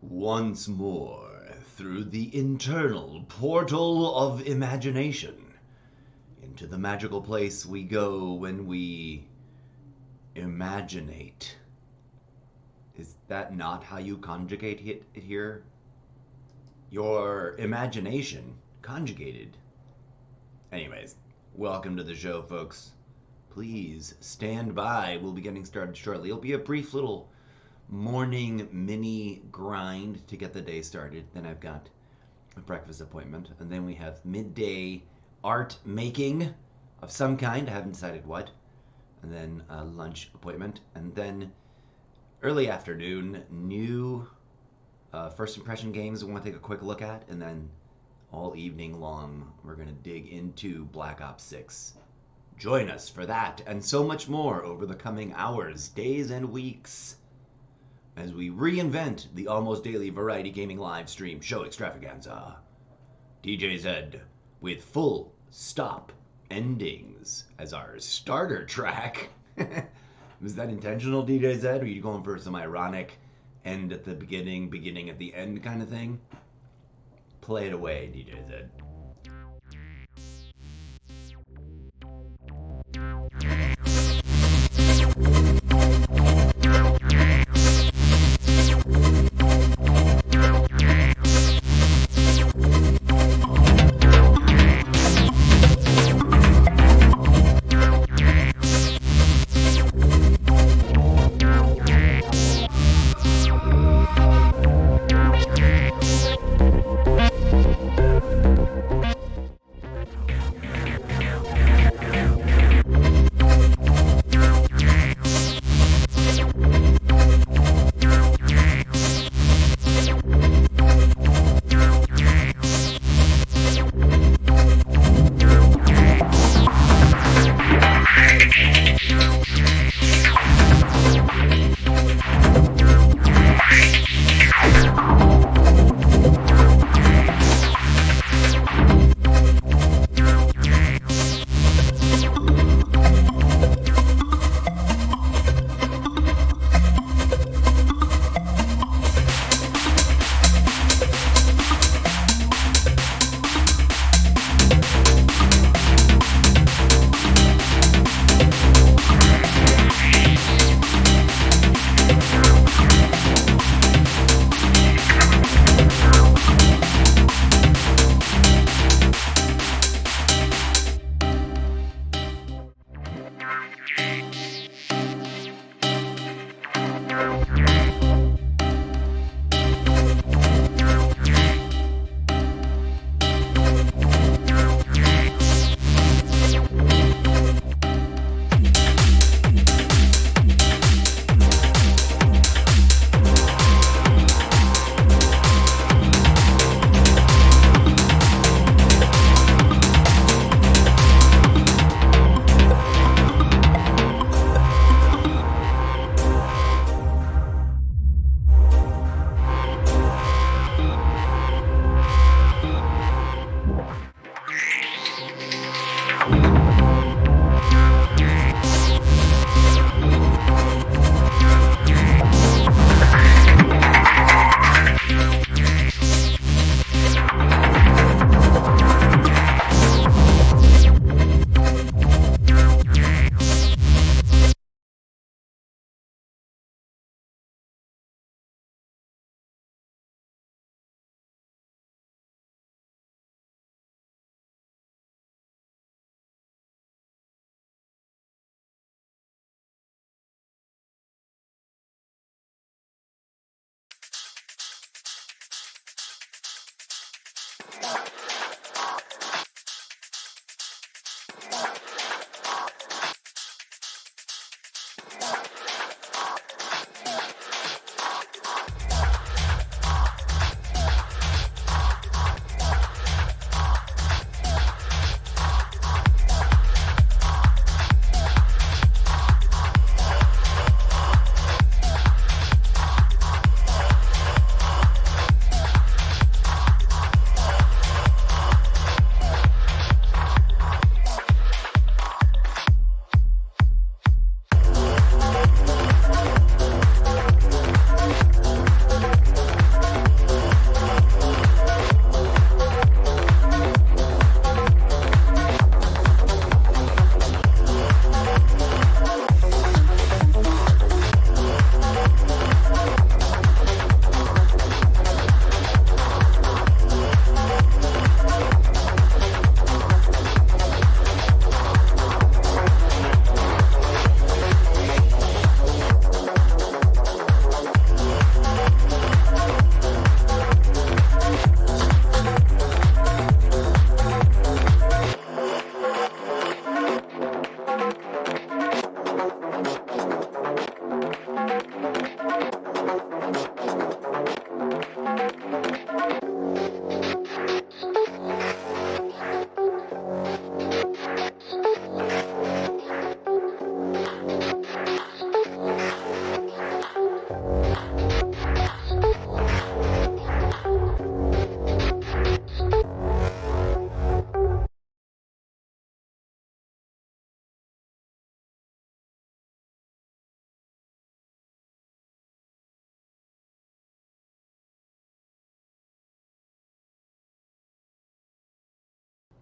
Once more, through the internal portal of imagination, into the magical place we go when we imaginate. Is that not how you conjugate it here? Your imagination conjugated. Anyways, welcome to the show, folks. Please stand by. We'll be getting started shortly. It'll be a brief little morning mini grind to get the day started. Then I've got a breakfast appointment, and then we have midday art making of some kind. I haven't decided what. And then a lunch appointment, and then early afternoon, new first impression games we want to take a quick look at, and then all evening long we're going to dig into Black Ops 6. Join us for that and so much more over the coming hours, days, and weeks as we reinvent the almost daily variety gaming live stream show Extravaganza. DJ Zed with full stop endings as our starter track. Was that intentional, DJ Zed? Or are you going for some ironic end at the beginning at the end kind of thing? Play it away, DJ Zed.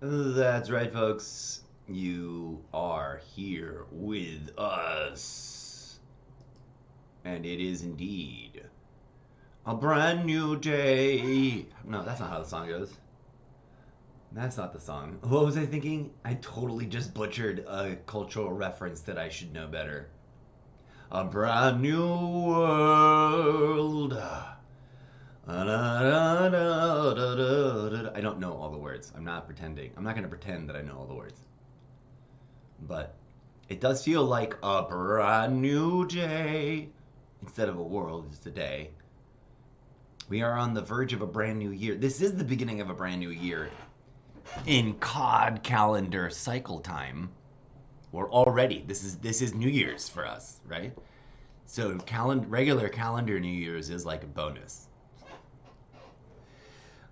That's right, folks. You are here with us. And it is indeed a brand new day. No, that's not how the song goes. That's not the song. What was I thinking? I totally just butchered a cultural reference that I should know better. A brand new world. I don't know all the words. I'm not pretending. I'm not going to pretend that I know all the words. But it does feel like a brand new day. Instead of a world, it's a day. We are on the verge of a brand new year. This is the beginning of a brand new year in COD calendar cycle time. We're already this is New Year's for us, right? So regular calendar New Year's is like a bonus.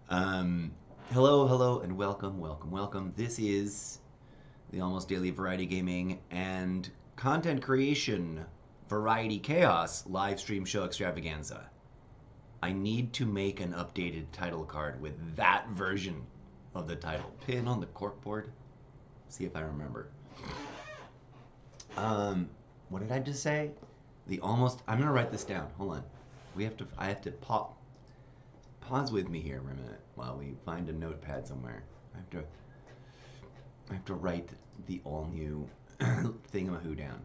Um, hello, and welcome. This is the Almost Daily Variety Gaming and Content Creation Variety Chaos live stream show extravaganza. I need to make an updated title card with that version of the title. Pin on the corkboard. See if I remember. What did I just say? I'm gonna write this down. Hold on. I have to pause with me here for a minute while we find a notepad somewhere. I have to write the all new thingamahoo down.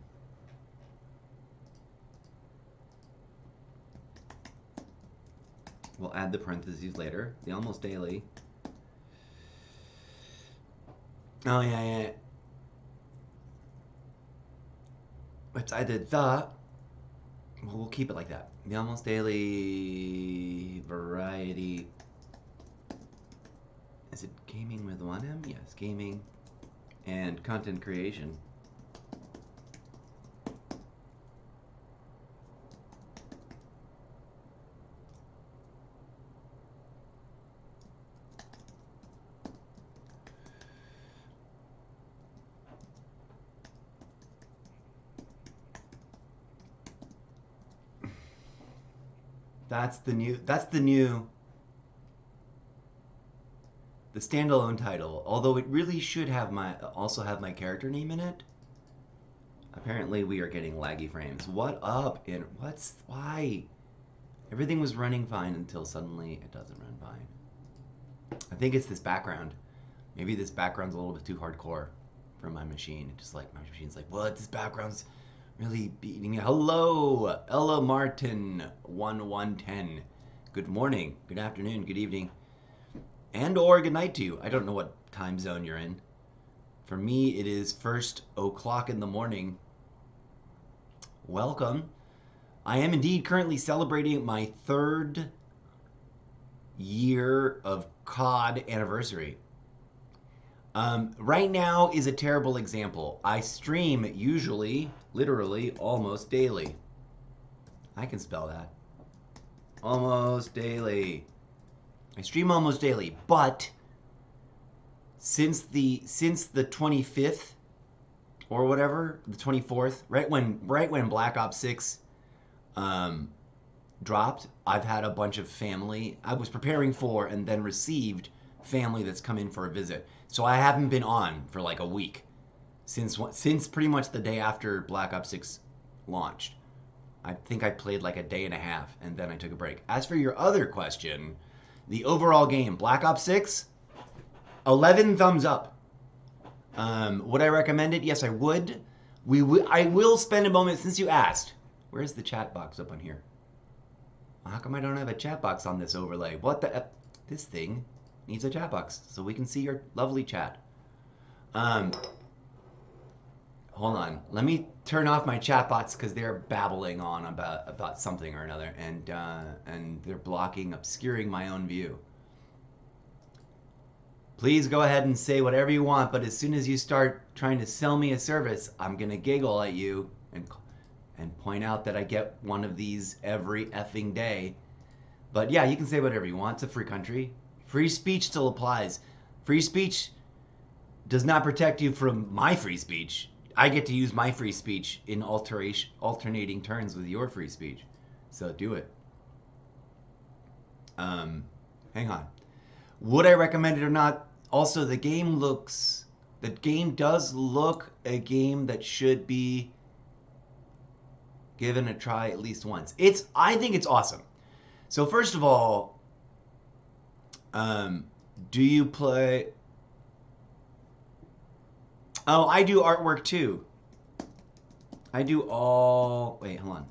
We'll add the parentheses later. The almost daily. Oh yeah. It's either the. Well, we'll keep it like that. The almost daily variety. Is it gaming with one M? Yes, gaming and content creation. That's the standalone title. Although it really should have also have my character name in it. Apparently we are getting laggy frames. What up? And why? Everything was running fine until suddenly it doesn't run fine. I think it's this background. Maybe this background's a little bit too hardcore for my machine. Just like my machine's like, what? This background's really beating me. Hello, Ella Martin 1110. Good morning, good afternoon, good evening, and or good night to you. I don't know what time zone you're in. For me, it is 1:00 in the morning. Welcome. I am indeed currently celebrating my 3rd year of COD anniversary. Right now is a terrible example. I stream usually, literally, almost daily. I can spell that. Almost daily. I stream almost daily, but since the 25th or whatever, the 24th, right when Black Ops 6 dropped, I've had a bunch of family. I was preparing for and then received family that's come in for a visit. So I haven't been on for like a week since pretty much the day after Black Ops 6 launched. I think I played like a day and a half and then I took a break. As for your other question, the overall game, Black Ops 6, 11 thumbs up. Would I recommend it? Yes, I would. I will spend a moment since you asked. Where's the chat box up on here? How come I don't have a chat box on this overlay? What the? This thing needs a chat box so we can see your lovely chat. Hold on. Let me turn off my chat bots because they're babbling on about something or another, and they're obscuring my own view. Please go ahead and say whatever you want, but as soon as you start trying to sell me a service, I'm gonna giggle at you and point out that I get one of these every effing day. But yeah, you can say whatever you want. It's a free country. Free speech still applies. Free speech does not protect you from my free speech. I get to use my free speech in alternating turns with your free speech. So do it. Hang on. Would I recommend it or not? Also, the game does look a game that should be given a try at least once. I think it's awesome. So first of all, do you play? Oh, I do artwork too. I do all. Wait, hold on.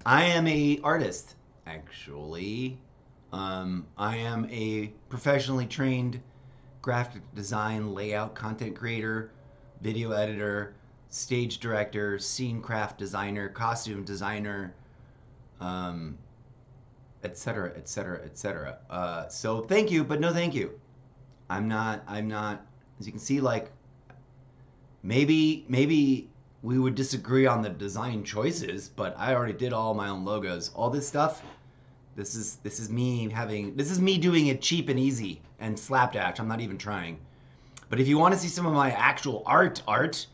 I am a artist, actually. I am a professionally trained graphic design, layout, content creator, video editor, stage director, scene craft designer, costume designer, etc., etc., etc. So thank you, but no thank you. I'm not. As you can see, like maybe we would disagree on the design choices, but I already did all my own logos. All this stuff. This is me doing it cheap and easy and slapdash. I'm not even trying. But if you want to see some of my actual art,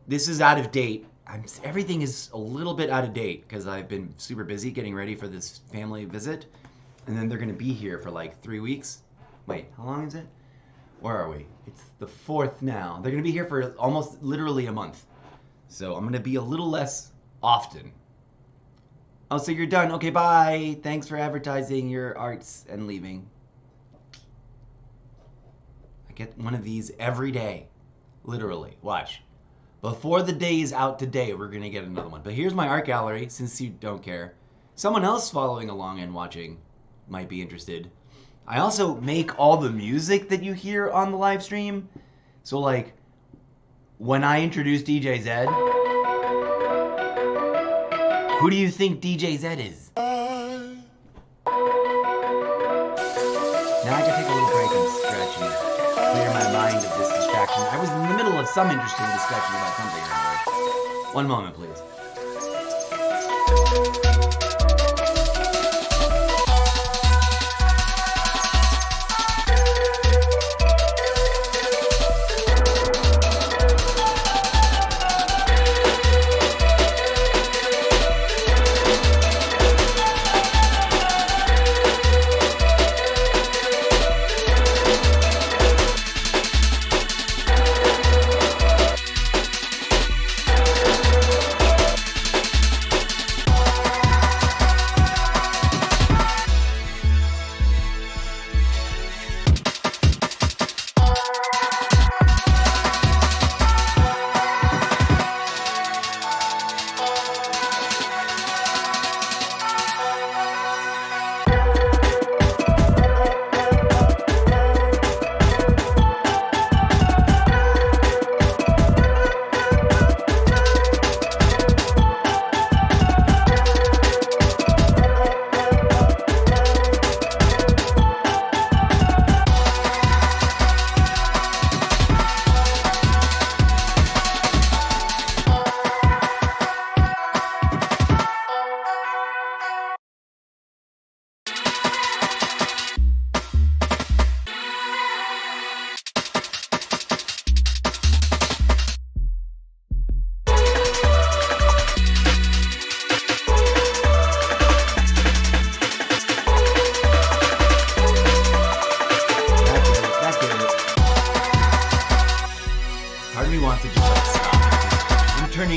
this is out of date. Everything is a little bit out of date because I've been super busy getting ready for this family visit, and then they're gonna be here for like 3 weeks. Wait, how long is it? Where are we? It's the 4th now. They're gonna be here for almost literally a month, so I'm gonna be a little less often. Oh, so you're done? Okay, bye. Thanks for advertising your arts and leaving. I get one of these every day, literally. Watch. Before the day is out today, we're going to get another one. But here's my art gallery, since you don't care. Someone else following along and watching might be interested. I also make all the music that you hear on the live stream. So, like, when I introduce DJ Zed, who do you think DJ Zed is? Now I can take a little break and stretch and clear my mind of this distraction. I was in the middle of some interesting discussion about something earlier. One moment, please.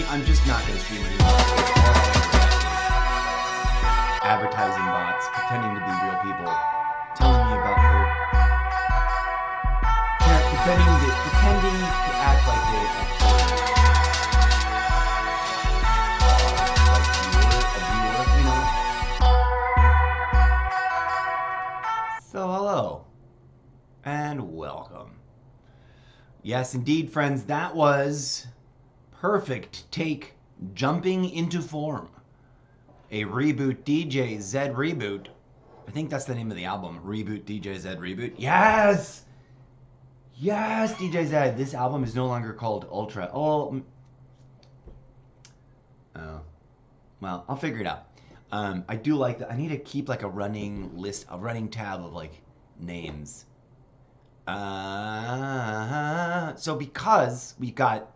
I'm just not going to stream anymore. Advertising bots, pretending to be real people, telling me about her. Yeah, pretending to act like they actually like a viewer, you know. So hello and welcome. Yes, indeed, friends, that was Perfect Take Jumping into Form. A reboot DJ Zed reboot. I think that's the name of the album. Reboot DJ Zed reboot. Yes! Yes, DJ Zed. This album is no longer called Ultra. Oh. Well, I'll figure it out. I do like that. I need to keep like a running list, a running tab of like names. So because we got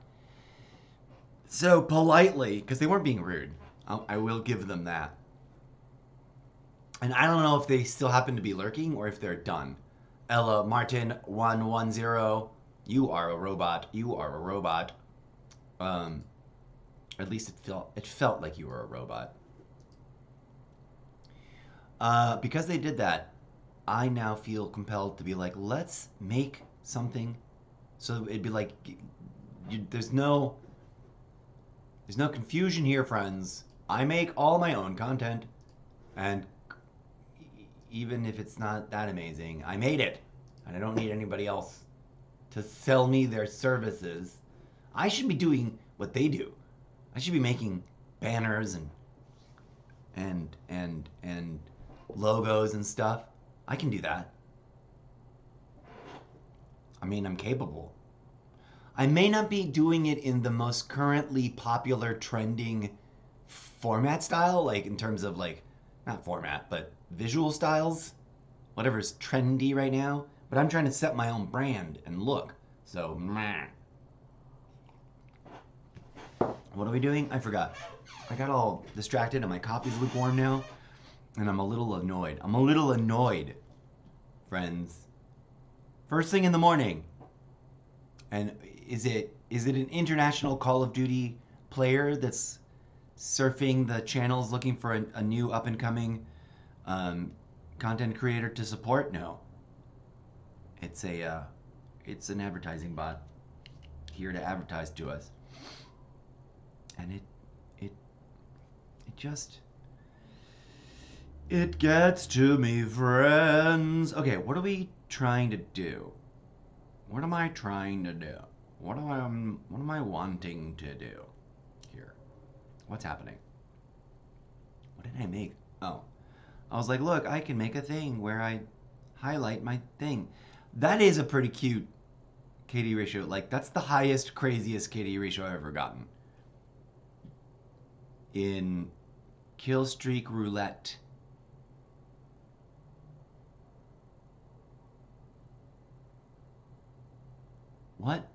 so politely, because they weren't being rude, I will give them that. And I don't know if they still happen to be lurking or if they're done. Ella Martin 110, you are a robot. You are a robot. Um, at least it felt like you were a robot. Because they did that, I now feel compelled to be like, let's make something. So it'd be like, there's no confusion here, friends. I make all my own content, and even if it's not that amazing, I made it, and I don't need anybody else to sell me their services. I should be doing what they do. I should be making banners and logos and stuff. I can do that. I mean, I'm capable. I may not be doing it in the most currently popular trending format style, like in terms of like not format, but visual styles, whatever's trendy right now. But I'm trying to set my own brand and look. So, meh. What are we doing? I forgot. I got all distracted and my coffee's lukewarm now, and I'm a little annoyed. I'm a little annoyed, friends. First thing in the morning. And is it an international Call of Duty player that's surfing the channels looking for a new up and coming content creator to support? No, it's an advertising bot here to advertise to us, and it gets to me, friends. Okay, what are we trying to do? What am I trying to do? What am I wanting to do here? What's happening? What did I make? Oh, I was like, look, I can make a thing where I highlight my thing. That is a pretty cute KD ratio. Like, that's the highest, craziest KD ratio I've ever gotten. In Kill Streak Roulette. What?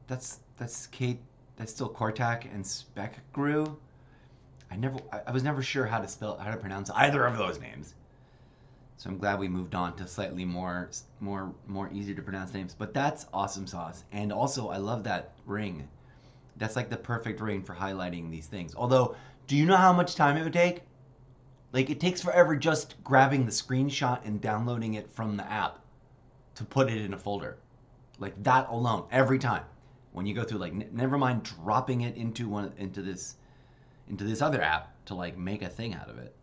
That's Kate. That's still Kortak and Spec Grew. I was never sure how to pronounce either of those names. So I'm glad we moved on to slightly more easy to pronounce names. But that's awesome sauce. And also I love that ring. That's like the perfect ring for highlighting these things. Although, do you know how much time it would take? Like, it takes forever just grabbing the screenshot and downloading it from the app to put it in a folder. Like that alone, every time. When you go through, like, never mind dropping it into this other app to like make a thing out of it.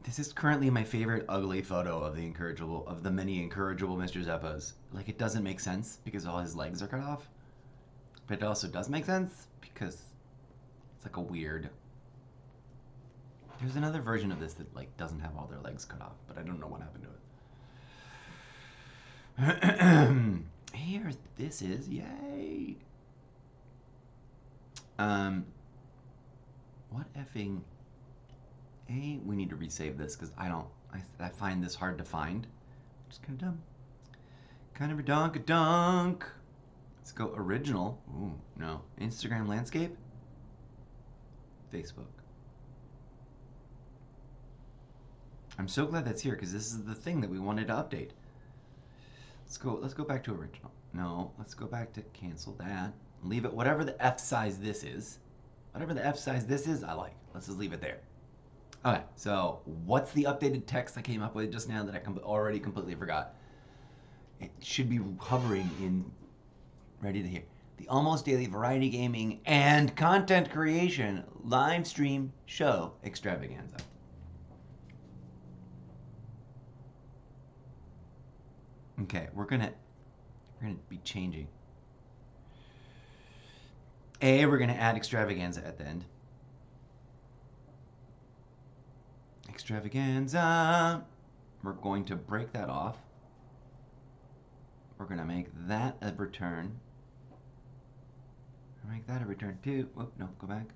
This is currently my favorite ugly photo of the many incorrigible Mr. Zeppos. Like, it doesn't make sense because all his legs are cut off, but it also does make sense because it's like a weird. There's another version of this that like doesn't have all their legs cut off, but I don't know what happened to it. Here, this is yay. What effing? We need to resave this because I find this hard to find. Just kind of dumb. Kind of a donk. Let's go original. Ooh, no. Instagram landscape. Facebook. I'm so glad that's here because this is the thing that we wanted to update. Let's go back to original. No, let's go back to cancel that. Leave it whatever the F size this is. Whatever the F size this is, I like. Let's just leave it there. Okay, so what's the updated text I came up with just now that I already completely forgot? It should be hovering in ready to hear. The almost daily variety gaming and content creation live stream show extravaganza. Okay, we're gonna be changing. We're gonna add extravaganza at the end. Extravaganza. We're going to break that off. We're gonna make that a return. Make that a return too. Whoop, no, go back.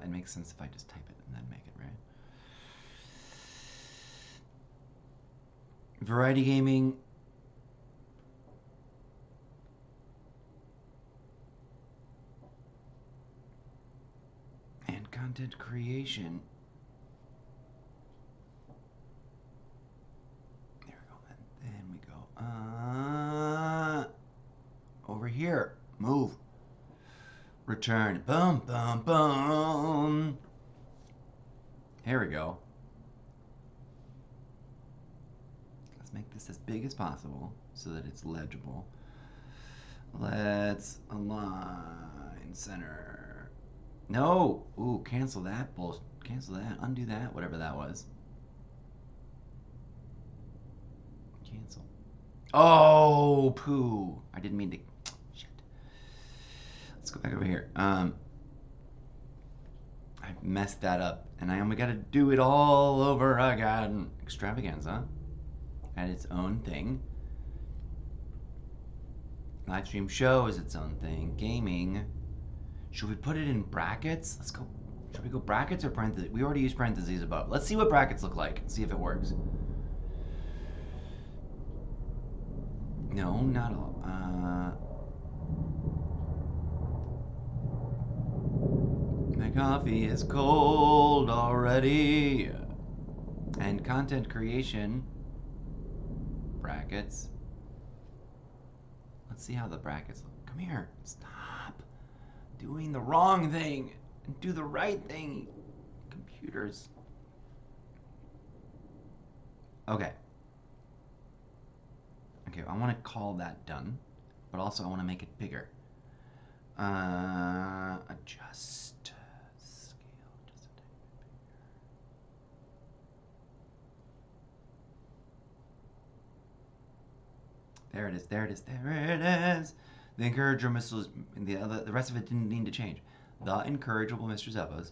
It makes sense if I just type it and then make it, right? variety gaming. And content creation. There we go. And then we go, over here. Move. Return. Boom, boom, boom. Here we go. Let's make this as big as possible so that it's legible. Let's align center. No! Ooh, cancel that bullshit. Cancel that. Undo that. Whatever that was. Cancel. Oh, poo. I didn't mean to. Shit. Let's go back over here. I messed that up, and I only got to do it all over again. Extravaganza had its own thing. Live stream show is its own thing. Gaming. Should we put it in brackets? Let's go. Should we go brackets or parentheses? We already used parentheses above. Let's see what brackets look like. See if it works. No, not all. My coffee is cold already. And content creation. Brackets. Let's see how the brackets look. Come here. Stop doing the wrong thing and do the right thing. Computers. Okay. Okay, I want to call that done, but also I want to make it bigger. Adjust scale just a tiny bit bigger. There it is. There it is. There it is. The encourager missiles. The rest of it didn't need to change. The incorrigible Mr. Zeppoverse,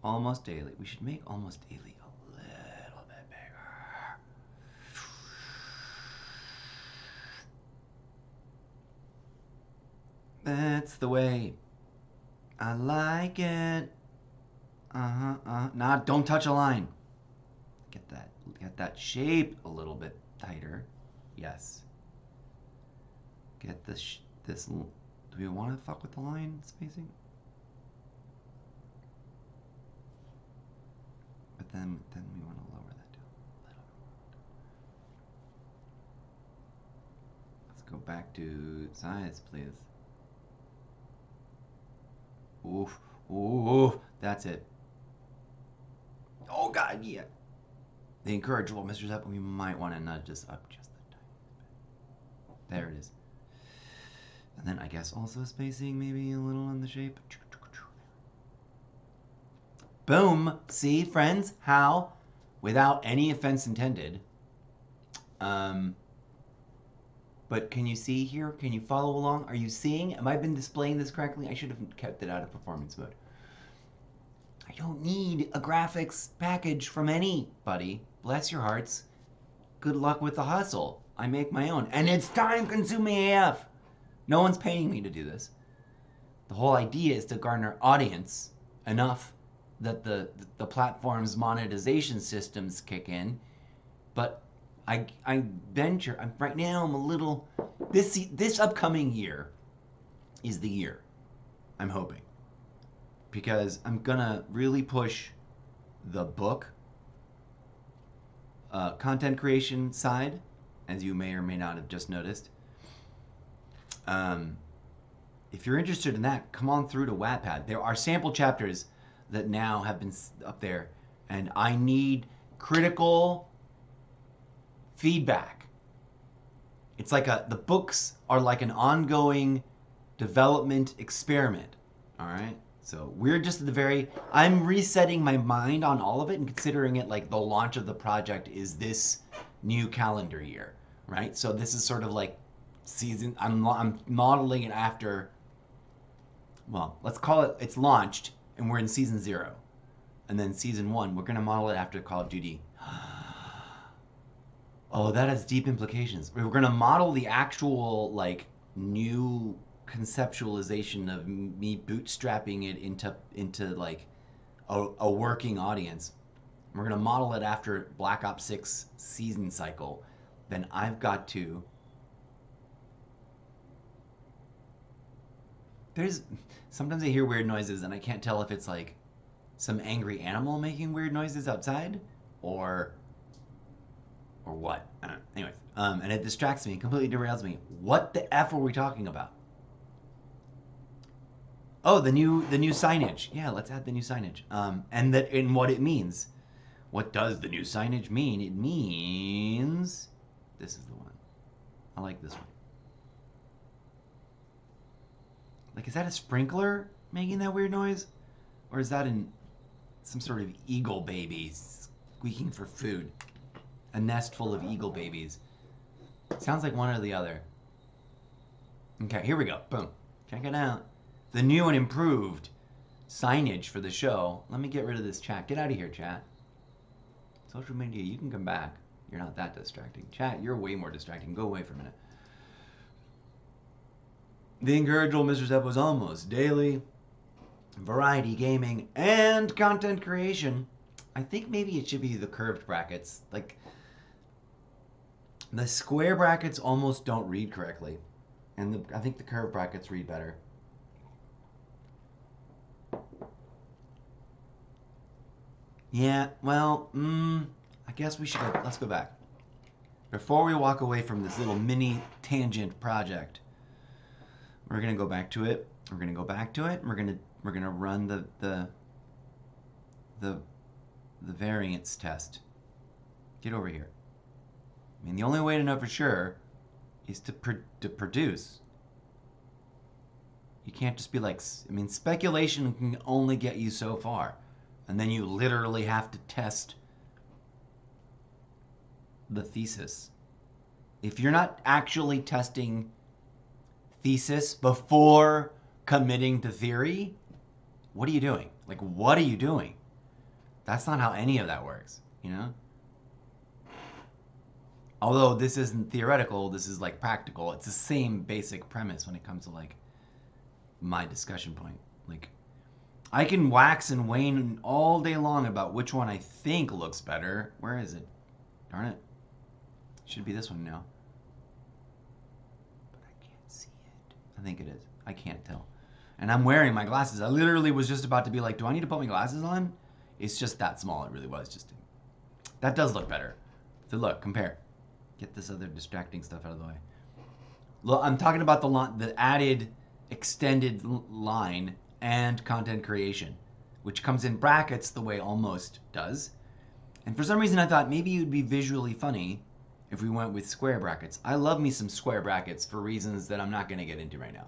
almost daily. We should make almost daily a little bit bigger. That's the way I like it. Nah, don't touch a line. Get that shape a little bit tighter. Yes. Get this. Do we want to fuck with the line spacing? But then we want to lower that down a little bit. Let's go back to size, please. Oof, oof, that's it. Oh God, yeah. The incorrigible Mr. Zepp, we might want to nudge this up just a tiny bit. There it is. And then I guess also spacing maybe a little in the shape. Boom. See, friends, how, without any offense intended, but can you see here? Can you follow along? Are you seeing? Have I been displaying this correctly? I should have kept it out of performance mode. I don't need a graphics package from anybody. Bless your hearts. Good luck with the hustle. I make my own. And it's time-consuming AF. No one's paying me to do this. The whole idea is to garner audience enough that the platform's monetization systems kick in. But I venture, right now I'm a little, this upcoming year is the year, I'm hoping. Because I'm gonna really push the book, content creation side, as you may or may not have just noticed. If you're interested in that, come on through to Wattpad. There are sample chapters that now have been up there, and I need critical feedback. It's like the books are like an ongoing development experiment. All right. So we're just at I'm resetting my mind on all of it and considering it like the launch of the project is this new calendar year, right? So this is sort of like season, I'm modeling it after, well, let's call it, it's launched and we're in season 0. And then season 1, we're going to model it after Call of Duty. Oh, that has deep implications. We're going to model the actual, like, new conceptualization of me bootstrapping it into like, a working audience. We're going to model it after Black Ops 6 season cycle. then I've got to... Sometimes I hear weird noises and I can't tell if it's like some angry animal making weird noises outside or what. I don't know. Anyways, and it distracts me, completely derails me. What the F are we talking about? Oh, the new signage. Yeah, let's add the new signage. And what it means. What does the new signage mean? It means this is the one. I like this one. Like, is that a sprinkler making that weird noise? Or is that some sort of eagle baby squeaking for food? A nest full of eagle babies. Sounds like one or the other. Okay, here we go. Boom. Check it out. The new and improved signage for the show. Let me get rid of this chat. Get out of here, chat. Social media, you can come back. You're not that distracting. Chat, you're way more distracting. Go away for a minute. The incorrigible Mr. Zepp was almost daily. Variety gaming and content creation. I think maybe it should be the curved brackets. Like, the square brackets almost don't read correctly. And I think the curved brackets read better. Yeah, well, I guess we should let's go back. Before we walk away from this little mini tangent project, we're gonna go back to it. We're gonna go back to it. And we're gonna run the variance test. Get over here. I mean, the only way to know for sure is to produce. You can't just be like, I mean, speculation can only get you so far. And then you literally have to test the thesis. If you're not actually testing thesis before committing to theory, what are you doing? Like, what are you doing? That's not how any of that works, you know? Although this isn't theoretical, this is like practical. It's the same basic premise when it comes to like my discussion point. Like, I can wax and wane all day long about which one I think looks better. Where is it? Darn it. Should be this one now. But I can't see it. I think it is. I can't tell. And I'm wearing my glasses. I literally was just about to be like, do I need to put my glasses on? It's just that small. It really was. Just that does look better. So look, compare. Get this other distracting stuff out of the way. Look, I'm talking about the added extended line and content creation, which comes in brackets the way Almost does. And for some reason I thought maybe it would be visually funny if we went with square brackets. I love me some square brackets for reasons that I'm not going to get into right now.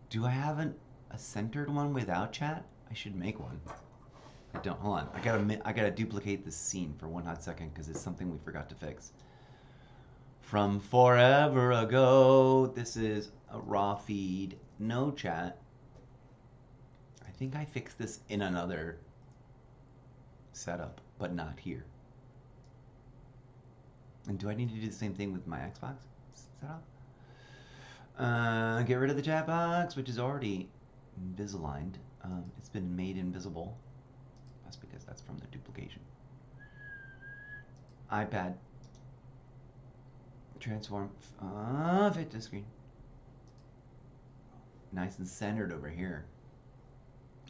Do I have a centered one without chat? I should make one. I don't. Hold on. I gotta duplicate this scene for one hot second because it's something we forgot to fix. From forever ago. This is a raw feed. No chat. I think I fixed this in another setup, but not here. And do I need to do the same thing with my Xbox setup? Get rid of the chat box, which is already Invisaligned. It's been made invisible. That's because that's from the duplication. iPad. Transform. Fit to screen. Nice and centered over here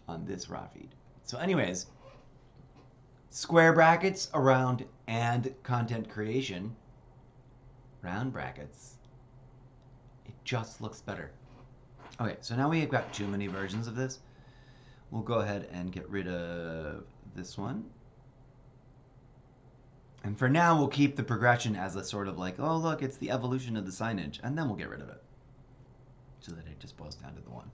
on this raw feed. So anyways, square brackets around and content creation. Round brackets. It just looks better. Okay, so now we've got too many versions of this. We'll go ahead and get rid of this one. And for now, we'll keep the progression as a sort of like, oh, look, it's the evolution of the signage. And then we'll get rid of it. So that it just boils down to the one.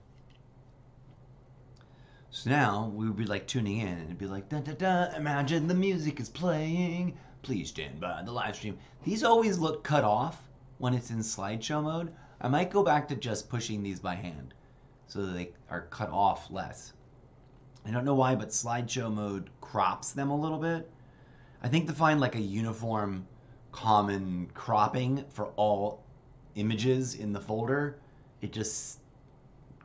So now, we would be like tuning in and it'd be like, da da da, imagine the music is playing. Please stand by the live stream. These always look cut off when it's in slideshow mode. I might go back to just pushing these by hand so that they are cut off less. I don't know why, but slideshow mode crops them a little bit. I think to find like a uniform, common cropping for all images in the folder, it just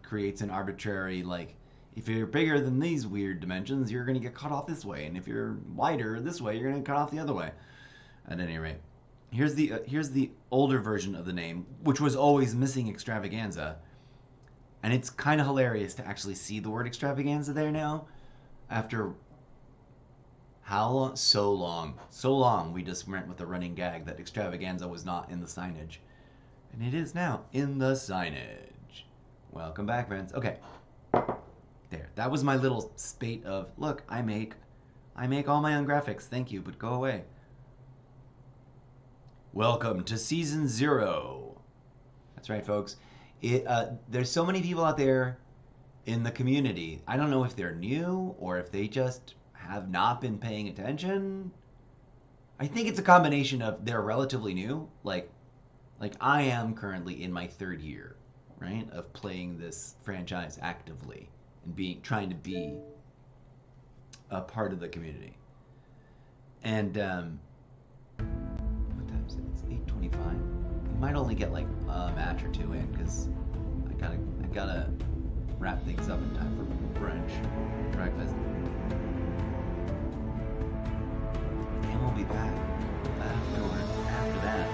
creates an arbitrary, like, If you're bigger than these weird dimensions, you're going to get cut off this way, and if you're wider this way, you're going to cut off the other way. At any rate, here's the older version of the name, which was always missing Extravaganza, and it's kind of hilarious to actually see the word Extravaganza there now, after how long? So long we just went with the running gag that Extravaganza was not in the signage, and it is now in the signage. Welcome back, friends. Okay. There, that was my little spate of, look, I make all my own graphics, thank you, but go away. Welcome to Season 0. That's right, folks. There's so many people out there in the community. I don't know if they're new or if they just have not been paying attention. I think it's a combination of they're relatively new, like I am currently in my 3rd year, right, of playing this franchise actively. And trying to be a part of the community. And what time is it? It's 8:25. I might only get like a match or 2 in because I gotta wrap things up in time for breakfast. And we'll be back after that.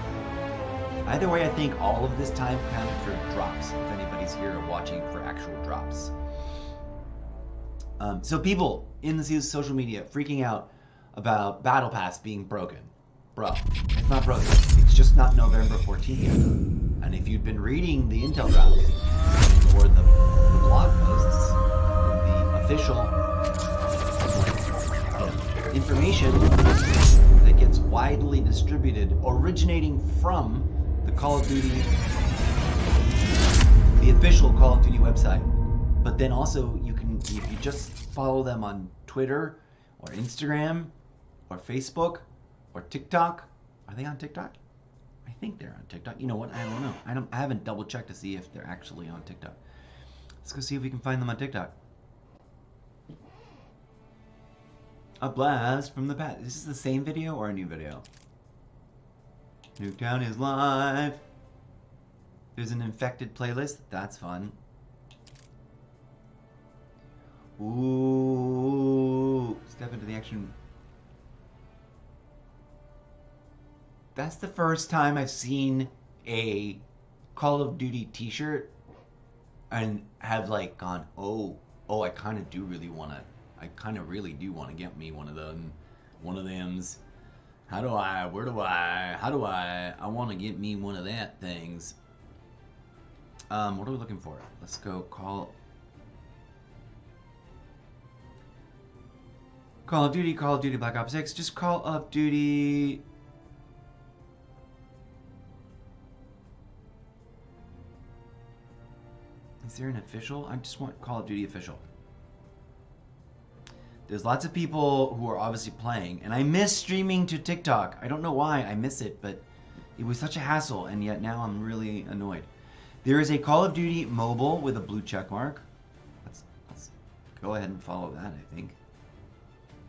Either way, I think all of this time counted for drops. If anybody's here watching for actual drops. So people in the social media freaking out about Battle Pass being broken. Bro, it's not broken. It's just not November 14th yet. And if you'd been reading the intel drops or the blog posts, the official information that gets widely distributed originating from the Call of Duty, the official Call of Duty website. But then also if you just follow them on Twitter or Instagram or Facebook or TikTok. Are they on TikTok? I think they're on TikTok. You know what? I don't know. I haven't double checked to see if they're actually on TikTok. Let's go see if we can find them on TikTok. A blast from the past. Is this the same video or a new video? Nuketown is live. There's an infected playlist. That's fun. Ooh, step into the action. That's the first time I've seen a Call of Duty t-shirt and have like gone, oh, I kind of really do want to get me one of them's. I want to get me one of that things. What are we looking for? Let's go Call of Duty, Black Ops 6, just Call of Duty. Is there an official? I just want Call of Duty official. There's lots of people who are obviously playing, and I miss streaming to TikTok. I don't know why I miss it, but it was such a hassle, and yet now I'm really annoyed. There is a Call of Duty mobile with a blue check mark. Let's go ahead and follow that, I think.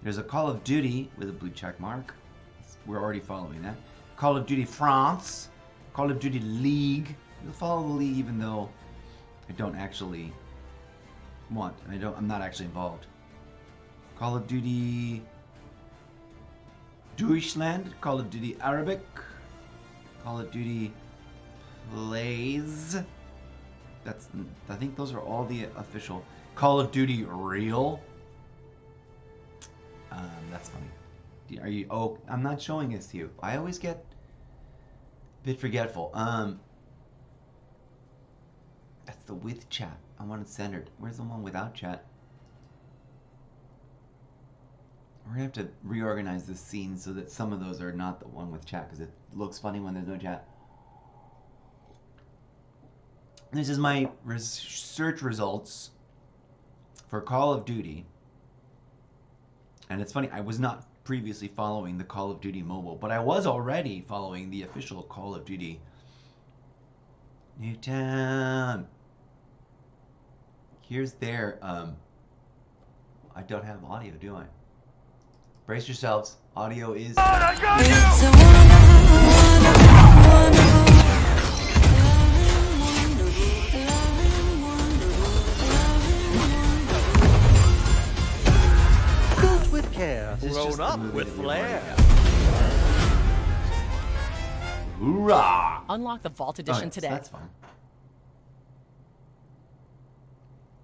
There's a Call of Duty with a blue check mark. We're already following that. Call of Duty France. Call of Duty League. You'll follow the league even though I don't actually want. I'm not actually involved. Call of Duty Deutschland. Call of Duty Arabic. Call of Duty Plays. I think those are all the official. Call of Duty Real. That's funny. Are you? Oh, I'm not showing this to you. I always get a bit forgetful. That's the with chat. I want it centered. Where's the one without chat? We're gonna have to reorganize this scene so that some of those are not the one with chat because it looks funny when there's no chat. This is my search results for Call of Duty. And it's funny, I was not previously following the Call of Duty mobile, but I was already following the official Call of Duty Newtown. Here's their, I don't have audio, do I? Brace yourselves, audio is... Is this just grown the up movie with that we've already flair. got? Hoorah! Unlock the Vault Edition Okay, today. so that's fun.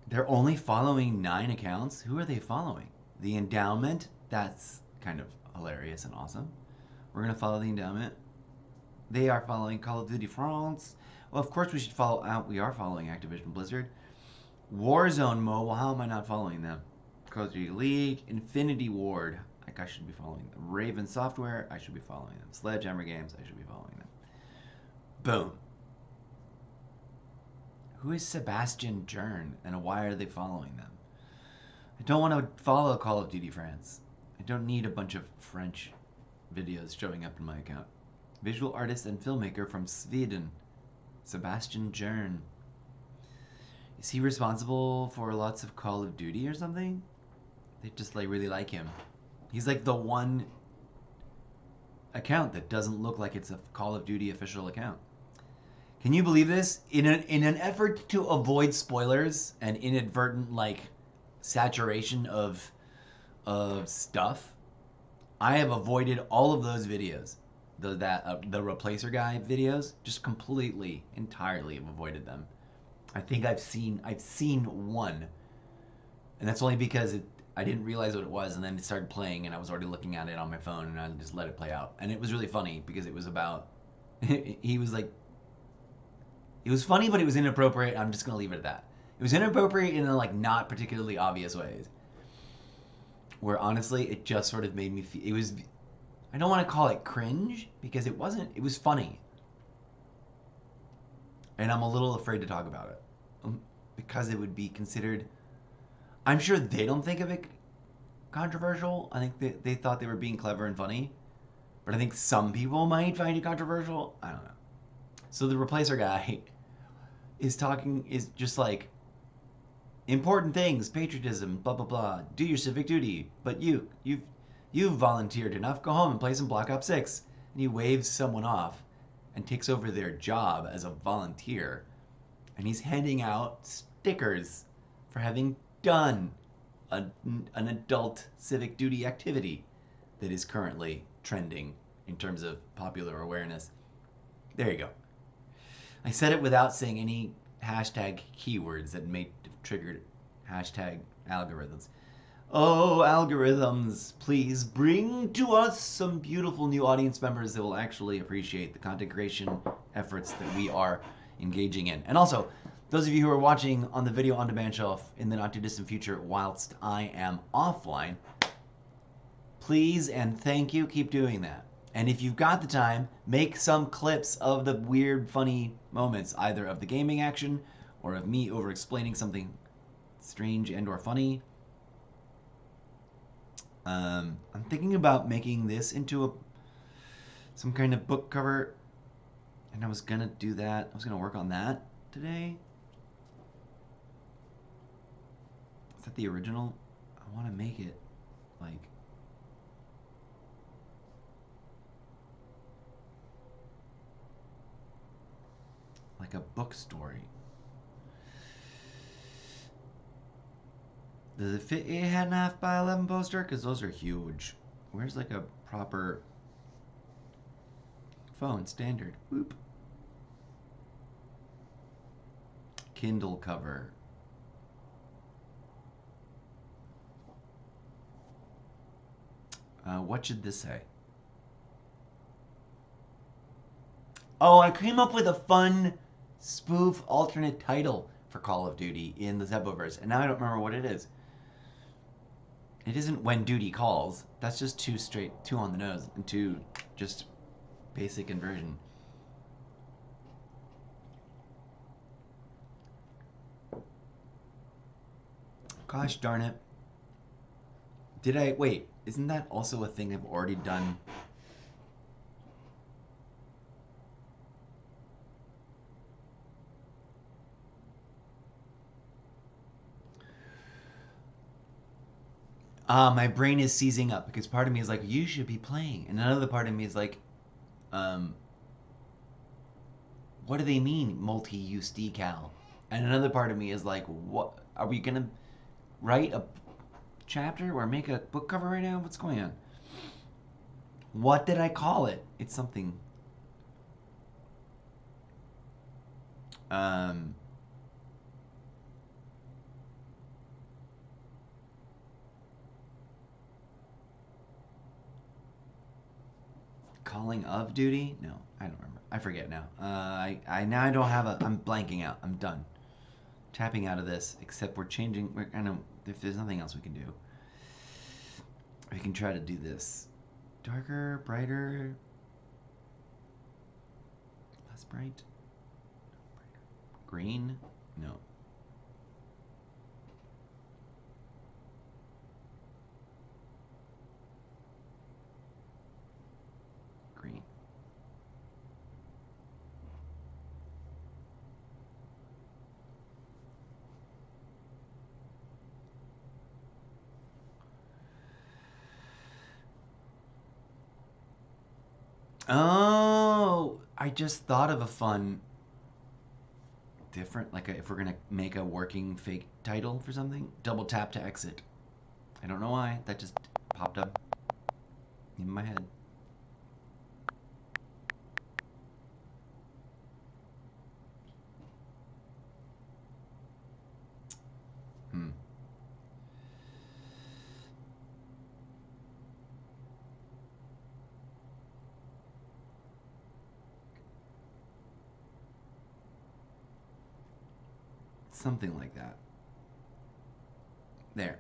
They're only following 9 accounts? Who are they following? The Endowment? That's kind of hilarious and awesome. We're going to follow the Endowment. They are following Call of Duty France. Well, of course we should follow out. We are following Activision Blizzard. Warzone Mobile. How am I not following them? Call of Duty League. Infinity Ward. Like I should be following them. Raven Software. I should be following them. Sledgehammer Games. I should be following them. Boom. Who is Sebastian Jern, and why are they following them? I don't want to follow Call of Duty France. I don't need a bunch of French videos showing up in my account. Visual artist and filmmaker from Sweden, Sebastian Jern. Is he responsible for lots of Call of Duty or something? They just like really like him. He's like the one account that doesn't look like it's a Call of Duty official account. Can you believe this? In an effort to avoid spoilers and inadvertent like saturation of stuff, I have avoided all of those videos. The Replacer guy videos, just completely, entirely have avoided them. I think I've seen one, and that's only because I didn't realize what it was, and then it started playing, and I was already looking at it on my phone, and I just let it play out. And it was really funny because it was about he was like. It was funny, but it was inappropriate. I'm just gonna leave it at that. It was inappropriate in a like not particularly obvious ways. Where honestly, it just sort of made me feel. It was. I don't want to call it cringe because it wasn't. It was funny, and I'm a little afraid to talk about it because it would be considered. I'm sure they don't think of it controversial. I think they thought they were being clever and funny, but I think some people might find it controversial. I don't know. So the Replacer guy is just like important things, patriotism, blah blah blah. Do your civic duty, but you've volunteered enough. Go home and play some Black Ops 6. And he waves someone off and takes over their job as a volunteer, and he's handing out stickers for having done an adult civic duty activity that is currently trending in terms of popular awareness. There you go. I said it without saying any hashtag keywords that may have triggered hashtag algorithms. Oh, algorithms, please bring to us some beautiful new audience members that will actually appreciate the content creation efforts that we are engaging in. And also, those of you who are watching on the video on demand shelf in the not too distant future whilst I am offline, please and thank you, keep doing that. And if you've got the time, make some clips of the weird, funny moments, either of the gaming action or of me over explaining something strange and or funny. I'm thinking about making this into some kind of book cover, and I was gonna do that. I was gonna work on that today. Is that the original? I want to make it like a book story. Does it fit 8.5 by 11 poster? Because those are huge. Where's like a proper phone standard? Whoop. Kindle cover. What should this say? Oh, I came up with a fun spoof alternate title for Call of Duty in the Zeppoverse, and now I don't remember what it is. It isn't When Duty Calls. That's just too on the nose, and too just basic inversion. Gosh darn it. Wait, isn't that also a thing I've already done? My brain is seizing up because part of me is like, you should be playing. And another part of me is like, what do they mean, multi-use decal? And another part of me is like, what are we gonna write chapter or make a book cover right now? What's going on? What did I call it? It's something. Um. Calling of Duty? No, I don't remember. I forget now. I now I don't have a. I'm blanking out. I'm done. Tapping out of this. Except we're changing. We're kind of. If there's nothing else we can do, we can try to do this. Darker, brighter, less bright. Green? No. Green. Oh, I just thought of a fun, different, like if we're gonna make a working fake title for something, double tap to exit. I don't know why. That just popped up in my head. Hmm. Something like that. There.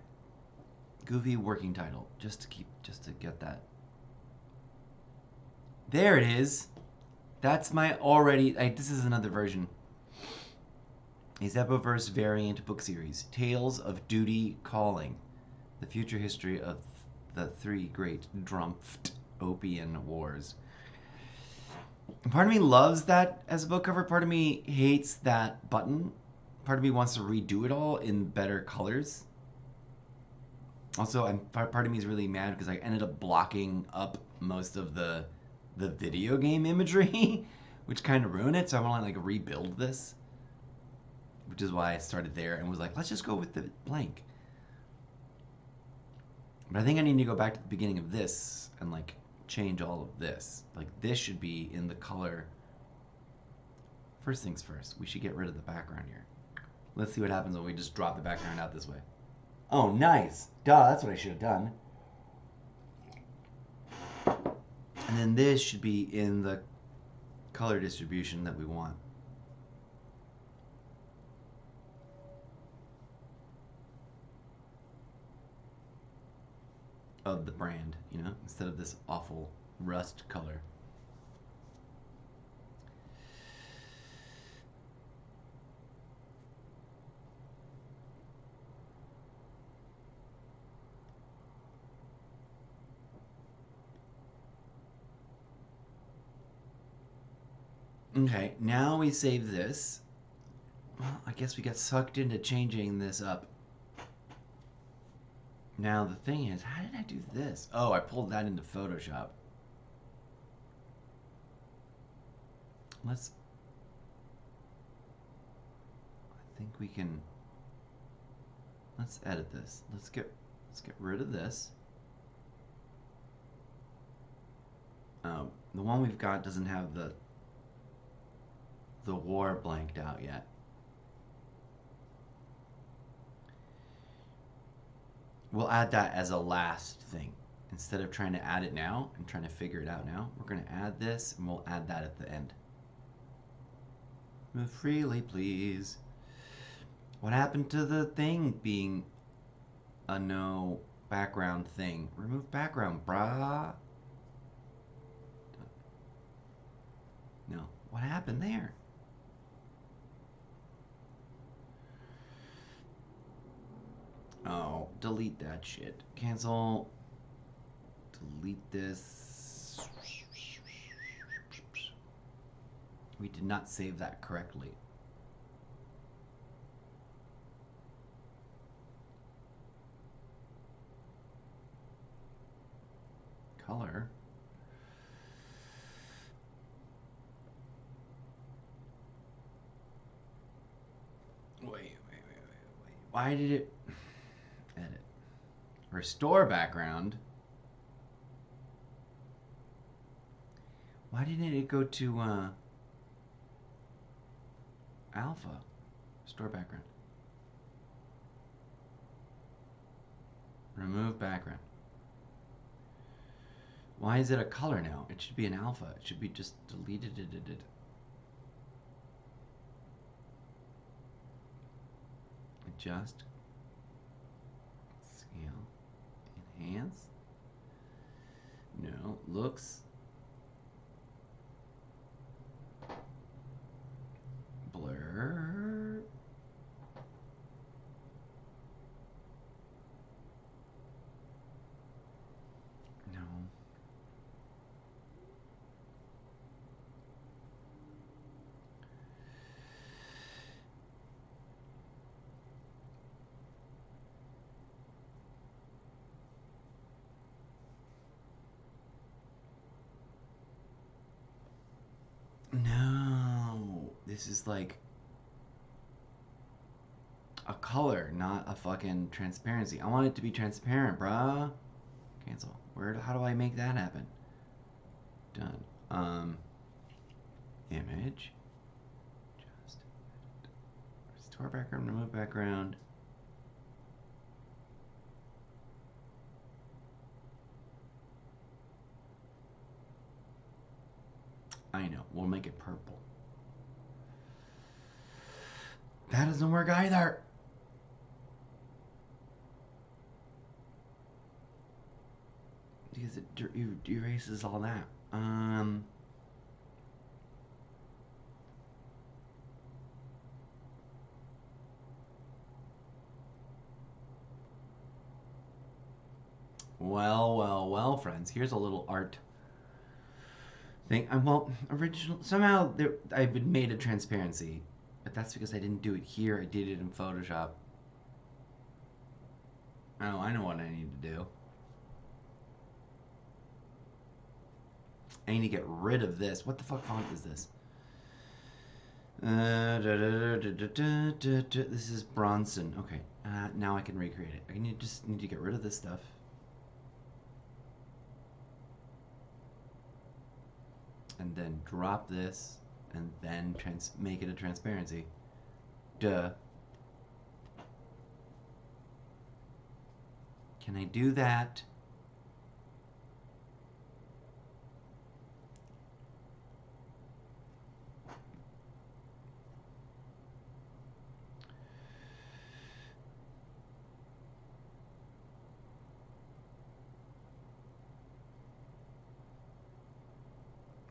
Goofy working title. Just to get that. There it is. That's my already. This is another version. A Zeppoverse variant book series. Tales of Duty Calling. The future history of the three great Drumpft-Opian wars. Part of me loves that as a book cover. Part of me hates that button. Part of me wants to redo it all in better colors. Also, part of me is really mad because I ended up blocking up most of the video game imagery, which kind of ruined it. So I want to like rebuild this, which is why I started there and was like, let's just go with the blank. But I think I need to go back to the beginning of this and like change all of this. Like this should be in the color. First things first, we should get rid of the background here. Let's see what happens when we just drop the background out this way. Oh, nice. Duh, that's what I should have done. And then this should be in the color distribution that we want. Of the brand, you know, instead of this awful rust color. Okay, now we save this. Well, I guess we got sucked into changing this up. Now the thing is, how did I do this? Oh, I pulled that into Photoshop. Let's... I think we can... Let's edit this. Let's get rid of this. The one we've got doesn't have the war blanked out yet. We'll add that as a last thing. Instead of trying to add it now and trying to figure it out now, we're going to add this and we'll add that at the end. Move freely, please. What happened to the thing being a no background thing? Remove background, brah. No. What happened there? Oh, delete that shit. Cancel. Delete this. We did not save that correctly. Color. Wait. Why did it... Edit. Restore background. Why didn't it go to alpha? Restore background. Remove background. Why is it a color now? It should be an alpha. It should be just deleted. Adjust. Scale. Enhance. No. Looks. Blur. No. No. This is like a color, not a fucking transparency. I want it to be transparent, bruh. Cancel. How do I make that happen? Done. Image. Just restore background, remove background. I know. We'll make it purple. That doesn't work either. Because it erases all that. Well, friends. Here's a little art thing. Original. Somehow I've been made a transparency, but that's because I didn't do it here. I did it in Photoshop. Oh, I know what I need to do. I need to get rid of this. What the fuck font is this? This is Bronson. Okay. Now I can recreate it. I just need to get rid of this stuff. And then drop this, and then make it a transparency. Duh. Can I do that?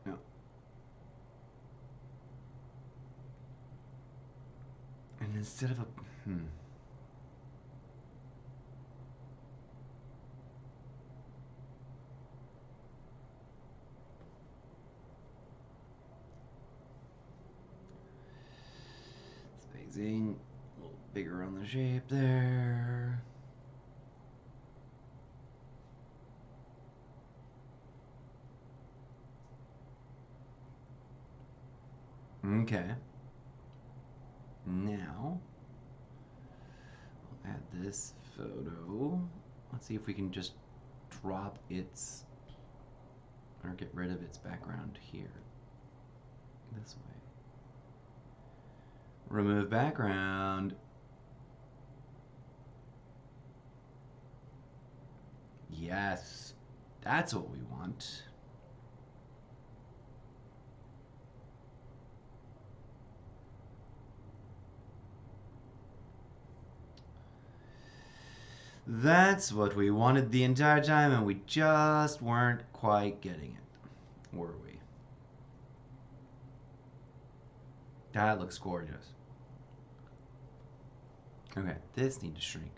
No. And instead of a... Spacing. A little bigger on the shape there. Okay. Now, we'll add this photo. Let's see if we can just drop its, or get rid of its background here. This way. Remove background. Yes, that's what we want. That's what we wanted the entire time, and we just weren't quite getting it, were we? That looks gorgeous. Okay, this needs to shrink.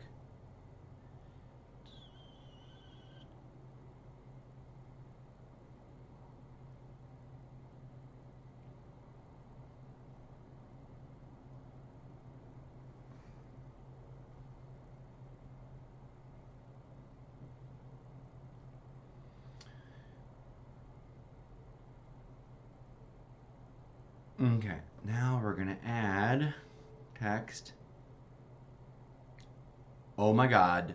Okay, now we're gonna add text. Oh my god.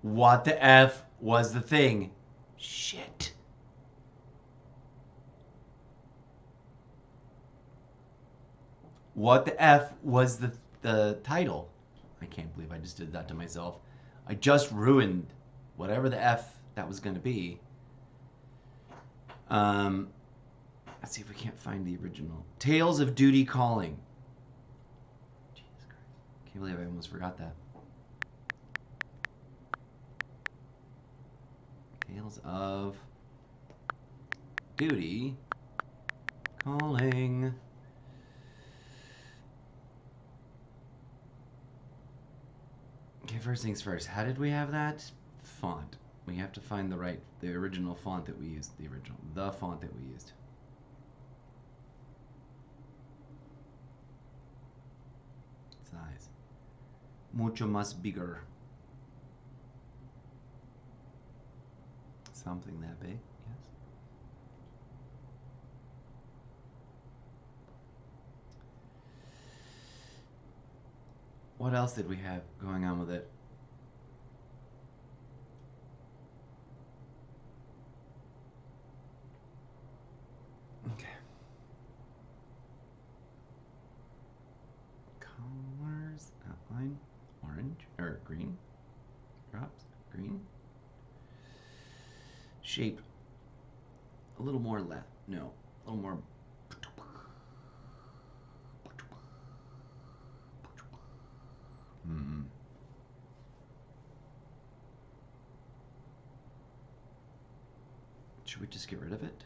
What the F was the thing? Shit. What the F was the title? I can't believe I just did that to myself. I just ruined whatever the F that was going to be. Let's see if we can't find the original. Tales of Duty Calling. Jesus Christ. Can't believe I almost forgot that. Tales of Duty Calling. Okay, first things first. How did we have that? Font. We have to find the original font that we used. The font that we used. Size. Mucho más bigger. Something that big, yes. What else did we have going on with it? Okay. Colors, outline, orange, or green. Drops, green. Shape, a little more left. No, a little more. Should we just get rid of it?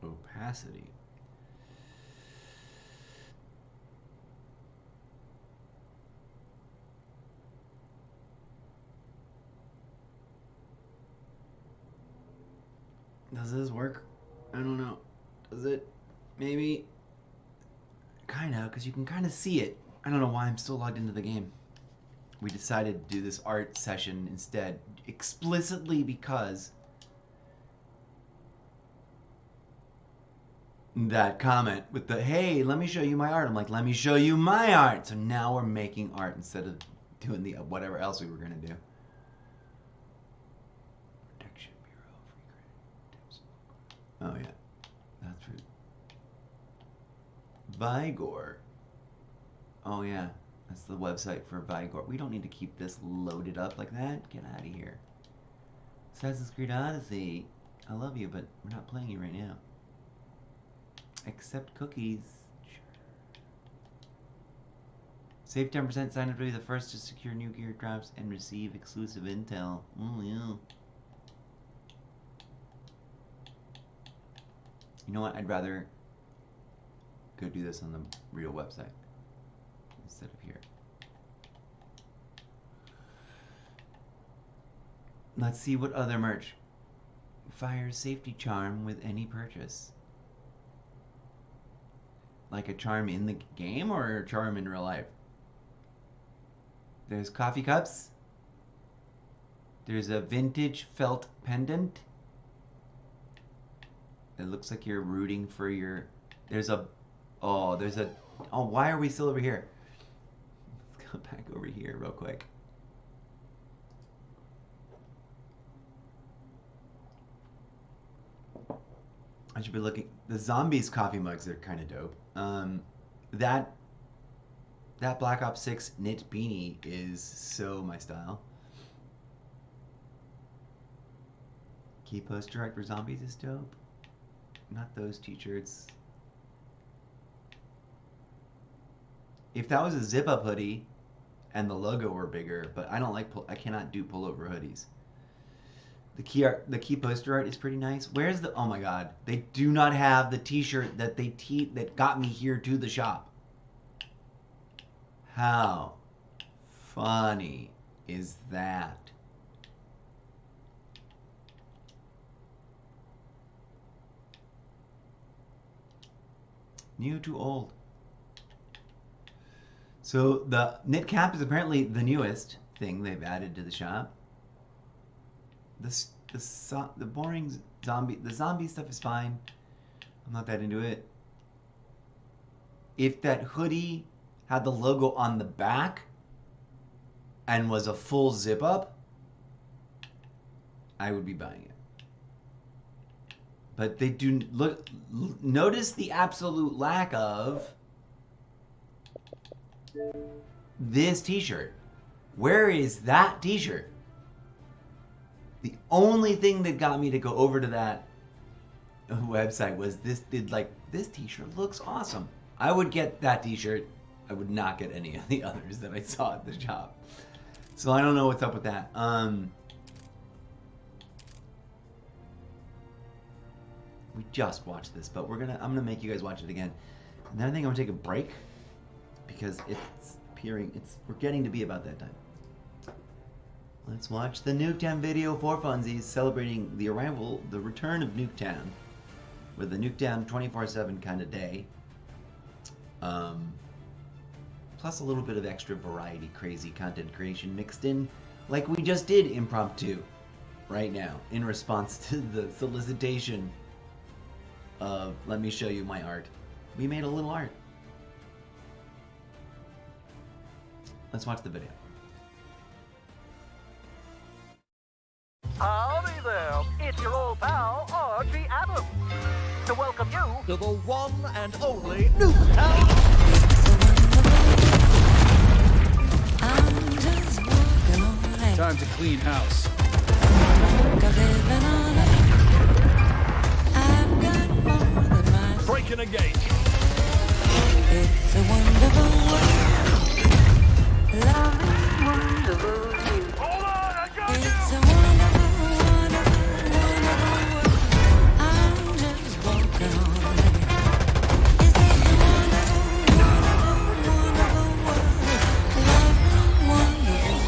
Opacity. Does this work? I don't know. Does it? Maybe. Kind of, because you can kind of see it. I don't know why I'm still logged into the game. We decided to do this art session instead, explicitly because that comment with the, hey, let me show you my art. I'm like, let me show you my art. So now we're making art instead of doing the whatever else we were going to do. Protection Bureau, free credit. Oh, yeah. That's true. Vigor. Oh, yeah. That's the website for Vigor. We don't need to keep this loaded up like that. Get out of here. Assassin's Creed Odyssey. I love you, but we're not playing you right now. Accept cookies. Sure. Save 10%. Sign up to be the first to secure new gear drops and receive exclusive intel. Oh, yeah. You know what? I'd rather go do this on the real website instead of here. Let's see what other merch. Fire safety charm with any purchase. Like a charm in the game or a charm in real life? There's coffee cups. There's a vintage felt pendant. It looks like you're rooting for your... There's a... Oh, there's a... Oh, why are we still over here? Let's go back over here real quick. I should be looking... The zombies coffee mugs are kind of dope. That Black Ops 6 knit beanie is so my style. Key poster art for zombies is dope. Not those t-shirts. If that was a zip-up hoodie and the logo were bigger, but I don't like... I cannot do pullover hoodies. The key poster art is pretty nice. Where's the... Oh my god. They do not have the t-shirt that that got me here to the shop. How funny is that? New to old. So the knit cap is apparently the newest thing they've added to the shop. The boring zombie stuff is fine. I'm not that into it. If that hoodie had the logo on the back and was a full zip up, I would be buying it. But they do notice the absolute lack of this t-shirt. Where is that t-shirt? The only thing that got me to go over to that website was this t-shirt looks awesome. I would get that t-shirt. I would not get any of the others that I saw at the shop. So I don't know what's up with that. We just watched this, but I'm gonna make you guys watch it again. And then I think I'm gonna take a break because we're getting to be about that time. Let's watch the Nuketown video for funsies, celebrating the return of Nuketown, with the Nuketown 24/7 kind of day. Plus a little bit of extra variety, crazy content creation mixed in, like we just did impromptu right now in response to the solicitation of let me show you my art. We made a little art. Let's watch the video. Howdy there, it's your old pal, Archie Adams, to welcome you to the one and only Nuketown. Time to clean house. Breaking a gate. It's a wonderful world. Lovely, wonderful you. Hold on, I got It's a wonderful, wonderful, wonderful world. I'm just walking on it. It's a wonderful, wonderful, wonderful world. Lovely, wonderful.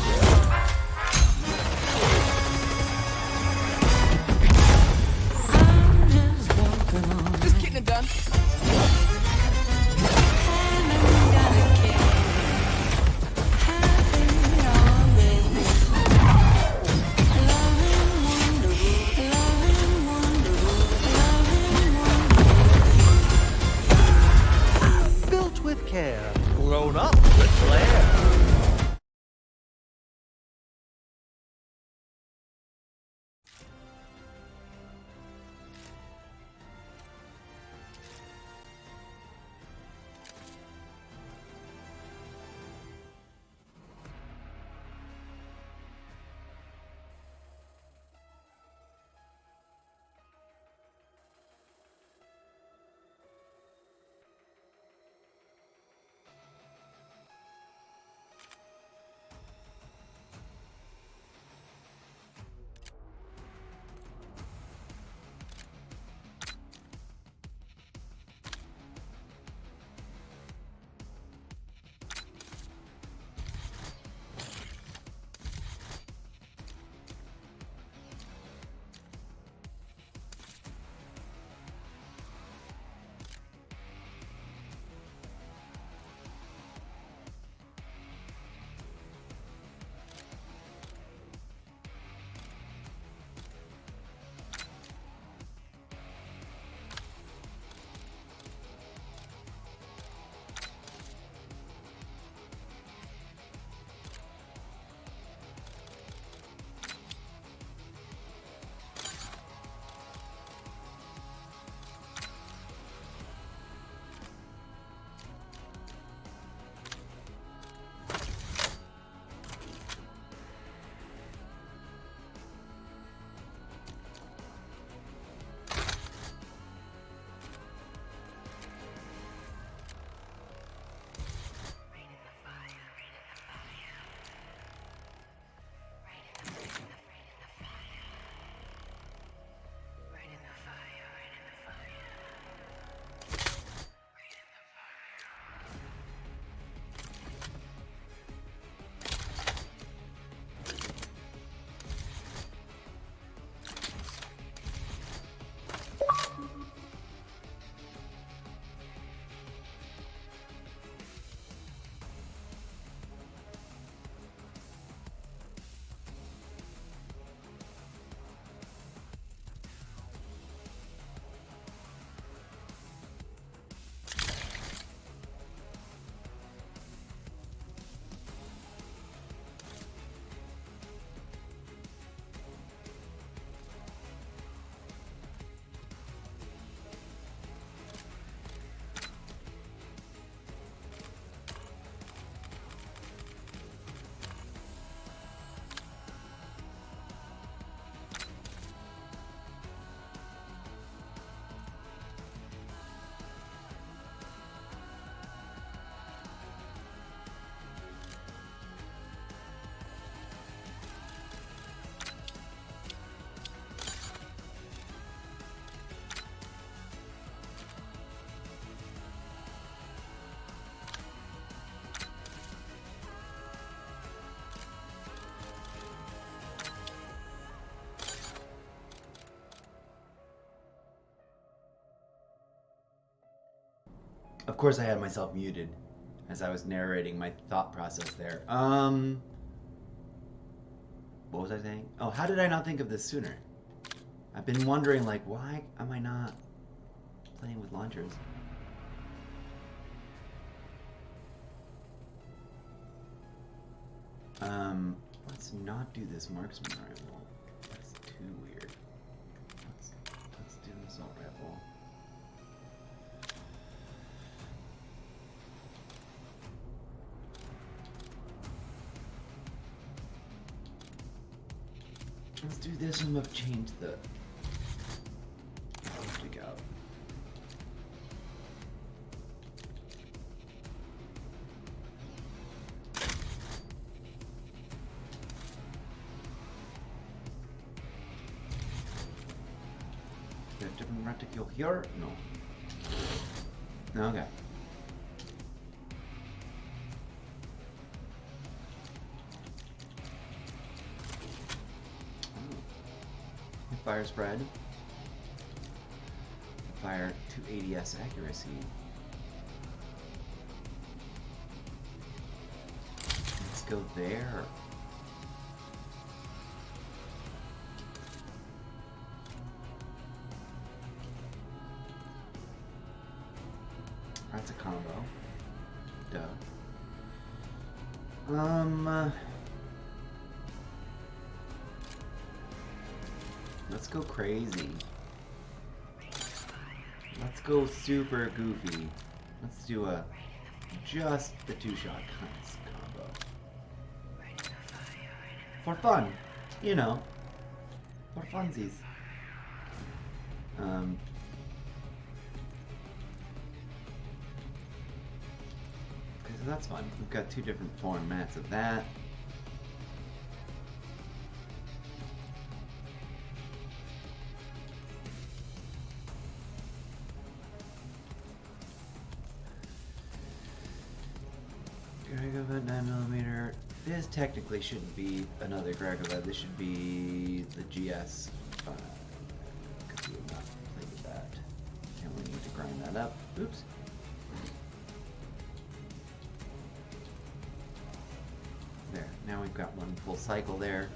Of course, I had myself muted as I was narrating my thought process there. What was I saying? Oh, how did I not think of this sooner? I've been wondering, like, why am I not playing with launchers? Let's not do this marksman rifle. That's too weird. Let's do an assault rifle. Let's do this and we'll change the stick out. Got a different reticule here? No. Okay. Fire spread. Fire 280s accuracy. Let's go there. That's a combo. Duh. Let's go crazy. Let's go super goofy. Let's do just the 2-shot combo. For fun, you know. For funsies. Okay, so that's fun. We've got 2 different formats of that. Gragovat 9mm. This technically shouldn't be another Gragovat. This should be the GS. Because we have not played with that. And we need to grind that up. Oops. There. Now we've got 1 full cycle there.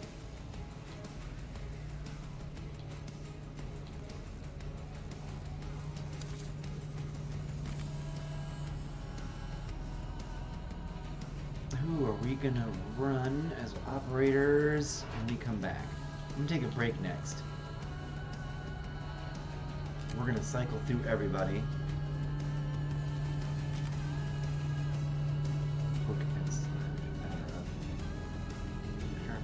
Who are we gonna run as operators when we come back? I'm gonna take a break next. We're gonna cycle through everybody. Hook and slash. Sure.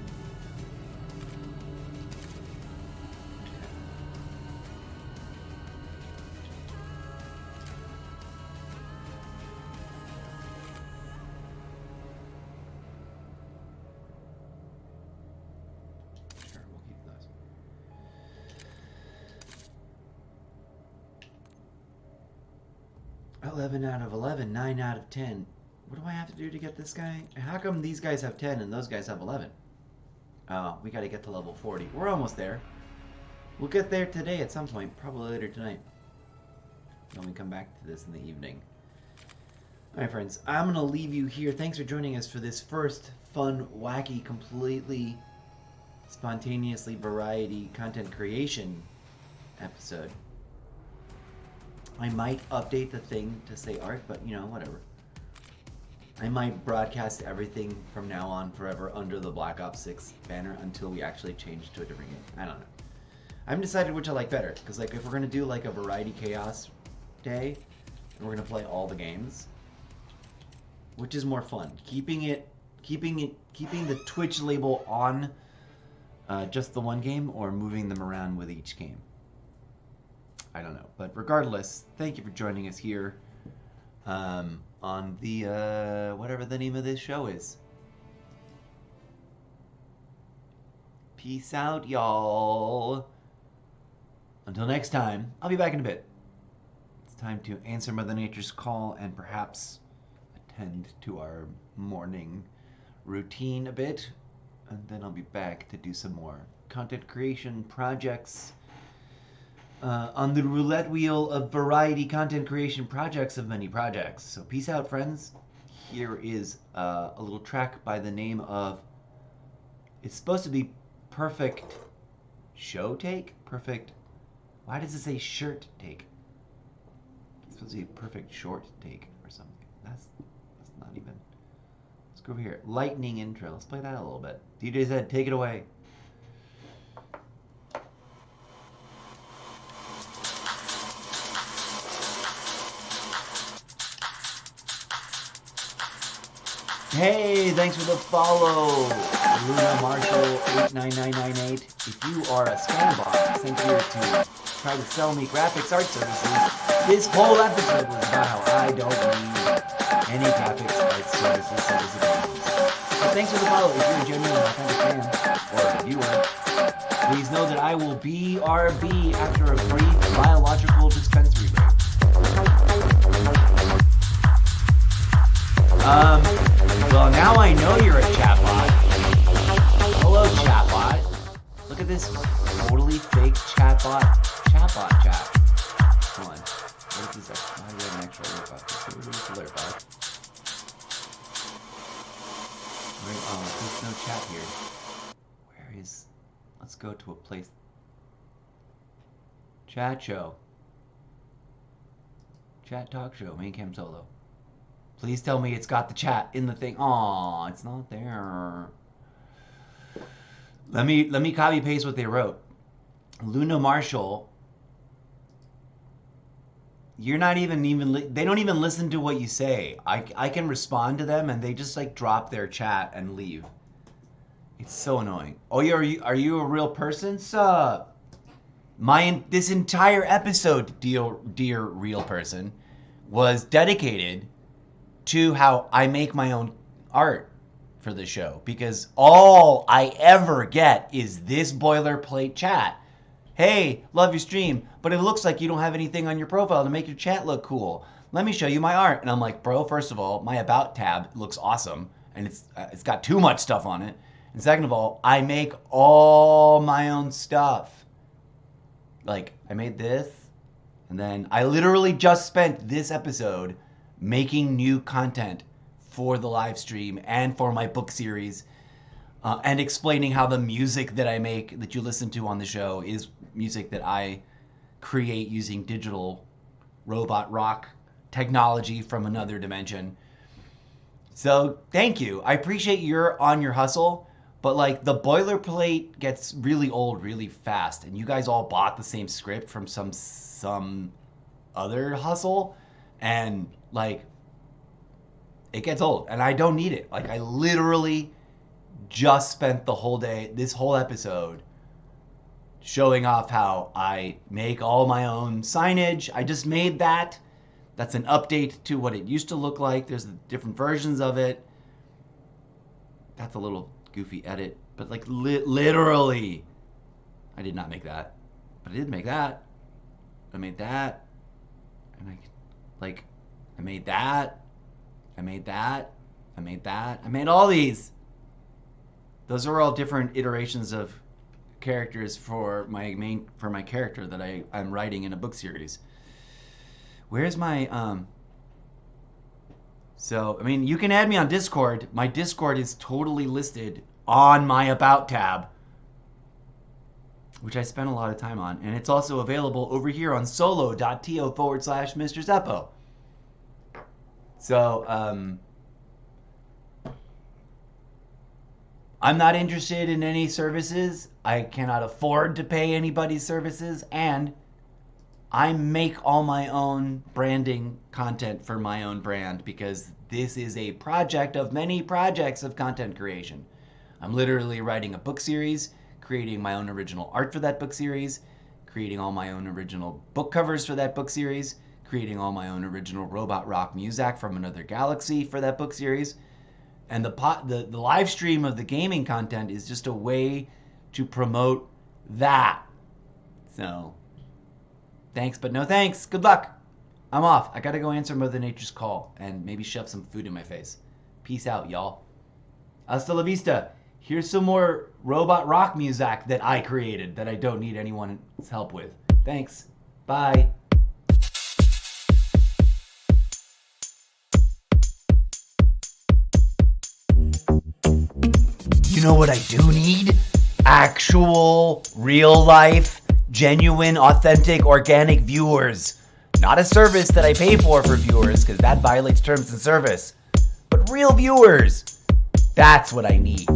Sure, we'll keep those. "11 out of 11, 9 out of 10. What do I have to do to get this guy? How come these guys have 10 and those guys have 11? Oh, we gotta get to level 40. We're almost there. We'll get there today at some point, probably later tonight. When we come back to this in the evening. Alright friends, I'm gonna leave you here. Thanks for joining us for this first fun, wacky, completely spontaneously variety content creation episode. I might update the thing to say art, but you know, whatever. I might broadcast everything from now on forever under the Black Ops 6 banner until we actually change to a different game. I don't know. I haven't decided which I like better, because like if we're gonna do like a variety chaos day, and we're gonna play all the games, which is more fun? Keeping the Twitch label on just the one game, or moving them around with each game? I don't know. But regardless, thank you for joining us here on the whatever the name of this show is. Peace out, y'all. Until next time, I'll be back in a bit. It's time to answer Mother Nature's call and perhaps attend to our morning routine a bit. And then I'll be back to do some more content creation projects. on the roulette wheel of variety content creation projects of many projects. So peace out, friends. Here is a little track by the name of, it's supposed to be perfect show take? Perfect, why does it say shirt take? It's supposed to be perfect short take or something. That's not even. Let's go over here. Lightning intro. Let's play that a little bit. DJ Zed, take it away. Hey, thanks for the follow, Luna Marshall 89998. If you are a scam bot sent here to try to sell me graphics art services, this whole episode was about how I don't need any graphics art services. So thanks for the follow. If you're a genuine authentic fan or a viewer, please know that I will BRB after a brief biological dispensary break. Well, now I know you're a chatbot. Hello, chatbot. Look at this totally fake chatbot chat. Hold on. What is this? How do you have an extra alert bot? Where's the alert bot? There's no chat here. Where is... Let's go to a place... Chat show. Chat talk show. Main cam solo. Please tell me it's got the chat in the thing. Aw, it's not there. Let me copy paste what they wrote. Luna Marshall, you're not even they don't even listen to what you say. I can respond to them and they just like drop their chat and leave. It's so annoying. Oh, are you a real person? Sup? This entire episode, dear real person, was dedicated to how I make my own art for the show, because all I ever get is this boilerplate chat. Hey, love your stream, but it looks like you don't have anything on your profile to make your chat look cool. Let me show you my art. And I'm like, bro, first of all, my about tab looks awesome, and it's got too much stuff on it. And second of all, I make all my own stuff. Like, I made this, and then I literally just spent this episode making new content for the live stream and for my book series, and explaining how the music that I make, that you listen to on the show, is music that I create using digital robot rock technology from another dimension. So thank you. I appreciate you're on your hustle, but like the boilerplate gets really old really fast, and you guys all bought the same script from some other hustle, and like it gets old and I don't need it. Like I literally just spent the whole day, this whole episode, showing off how I make all my own signage. I just made that. That's an update to what it used to look like. There's different versions of it. That's a little goofy edit, but like literally, I did not make that, but I did make that. I made that, and I made that, I made that, I made that, I made all these. Those are all different iterations of characters for my character that I'm writing in a book series. Where's my so I mean, you can add me on Discord. My Discord is totally listed on my About tab, which I spent a lot of time on, and it's also available over here on solo.to/Mr. Zeppo. So, I'm not interested in any services. I cannot afford to pay anybody's services, and I make all my own branding content for my own brand, because this is a project of many projects of content creation. I'm literally writing a book series, creating my own original art for that book series, creating all my own original book covers for that book series, creating all my own original robot rock music from another galaxy for that book series. And the live stream of the gaming content is just a way to promote that. So, thanks, but no thanks. Good luck. I'm off. I gotta go answer Mother Nature's call and maybe shove some food in my face. Peace out, y'all. Hasta la vista. Here's some more robot rock music that I created that I don't need anyone's help with. Thanks. Bye. You know what I do need? Actual, real life, genuine, authentic, organic viewers. Not a service that I pay for viewers, because that violates terms and service. But real viewers. That's what I need.